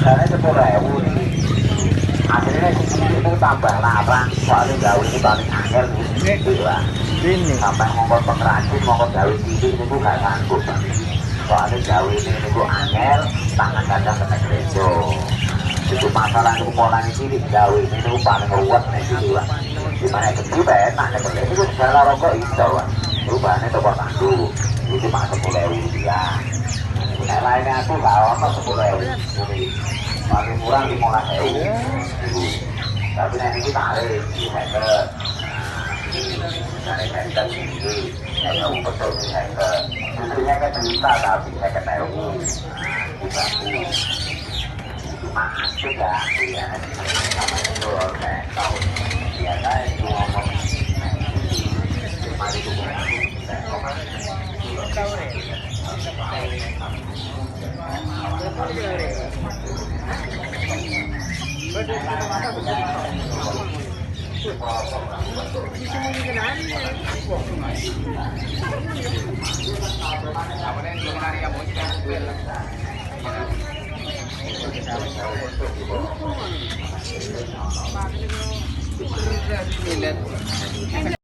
Regane 10.000 iki. Akhirnya itu tambah larang soalnya gawe itu paling angel gitu lah. Ini Sampai mongkot pengrajin, mongkot gawe cilik itu gak sanggup. Soalnya gawe ini angel, tangan kadang kena gerejo. Itu masalah itu pola ini cilik gawe ini paling ruwet nih gitu lah. Dimana kecil enak nih, itu segala rokok itu lah. Perubahannya toko tandu, itu cuma 10.000 rupiah. Yang lainnya aku gak ono 10.000. Paling murah 15.000. Tapi nanti kita tarik di hacker. Tarik hacker ini, hacker betul di hacker. Itu hacker juta tapi hacker tahu. Bagus. Itu mahal juga. Ya, sama itu kayak tahu. Ya kan itu ngomong. Mari kita